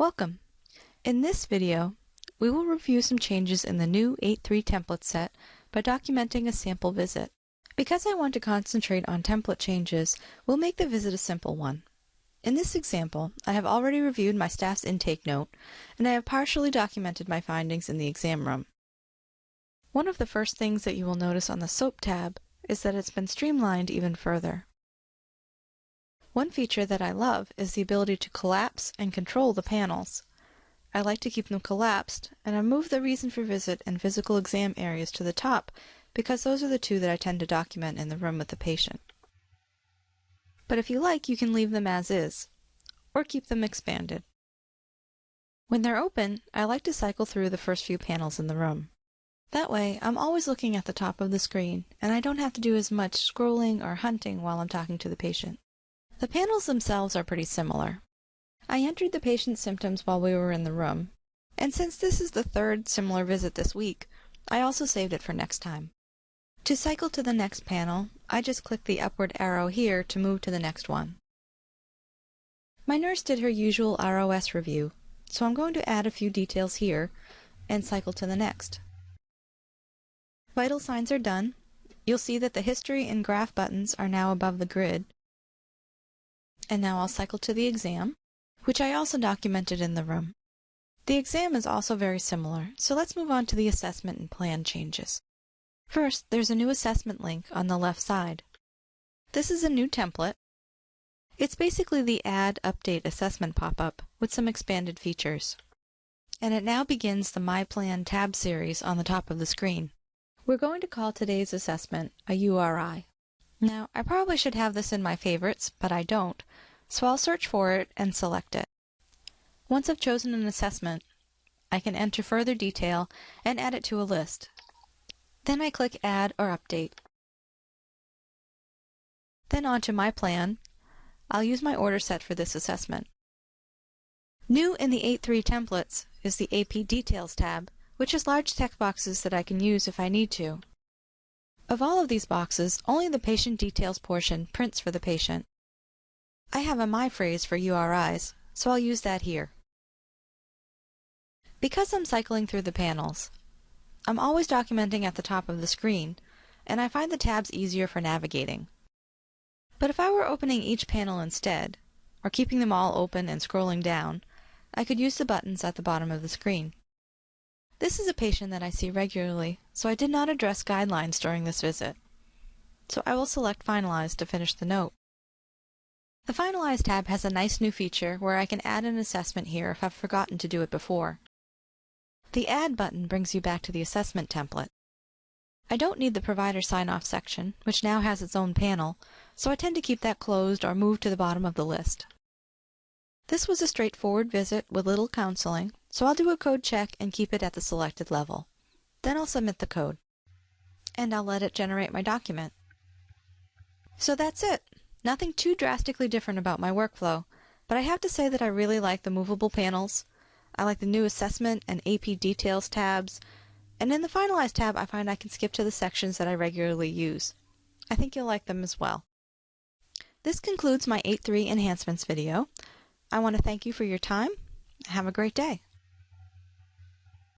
Welcome! In this video, we will review some changes in the new 8.3 template set by documenting a sample visit. Because I want to concentrate on template changes, we'll make the visit a simple one. In this example, I have already reviewed my staff's intake note, and I have partially documented my findings in the exam room. One of the first things that you will notice on the SOAP tab is that it's been streamlined even further. One feature that I love is the ability to collapse and control the panels. I like to keep them collapsed, and I move the reason for visit and physical exam areas to the top because those are the two that I tend to document in the room with the patient. But if you like, you can leave them as is, or keep them expanded. When they're open, I like to cycle through the first few panels in the room. That way, I'm always looking at the top of the screen, and I don't have to do as much scrolling or hunting while I'm talking to the patient. The panels themselves are pretty similar. I entered the patient's symptoms while we were in the room, and since this is the third similar visit this week, I also saved it for next time. To cycle to the next panel, I just click the upward arrow here to move to the next one. My nurse did her usual ROS review, so I'm going to add a few details here and cycle to the next. Vital signs are done. You'll see that the history and graph buttons are now above the grid. And now I'll cycle to the exam, which I also documented in the room. The exam is also very similar, so let's move on to the assessment and plan changes. First, there's a new assessment link on the left side. This is a new template. It's basically the Add Update Assessment pop-up with some expanded features. And it now begins the My Plan tab series on the top of the screen. We're going to call today's assessment a URI. Now, I probably should have this in my favorites, but I don't, so I'll search for it and select it. Once I've chosen an assessment, I can enter further detail and add it to a list. Then I click Add or Update. Then onto My Plan, I'll use my order set for this assessment. New in the 8.3 templates is the AP Details tab, which has large text boxes that I can use if I need to. Of all of these boxes, only the patient details portion prints for the patient. I have a My phrase for URIs, so I'll use that here. Because I'm cycling through the panels, I'm always documenting at the top of the screen, and I find the tabs easier for navigating. But if I were opening each panel instead, or keeping them all open and scrolling down, I could use the buttons at the bottom of the screen. This is a patient that I see regularly, so I did not address guidelines during this visit. So I will select Finalize to finish the note. The Finalize tab has a nice new feature where I can add an assessment here if I've forgotten to do it before. The Add button brings you back to the assessment template. I don't need the provider sign-off section, which now has its own panel, so I tend to keep that closed or move to the bottom of the list. This was a straightforward visit with little counseling, so I'll do a code check and keep it at the selected level. Then I'll submit the code. And I'll let it generate my document. So that's it. Nothing too drastically different about my workflow, but I have to say that I really like the movable panels. I like the new assessment and AP details tabs, and in the Finalize tab I find I can skip to the sections that I regularly use. I think you'll like them as well. This concludes my 8.3 Enhancements video. I want to thank you for your time. Have a great day.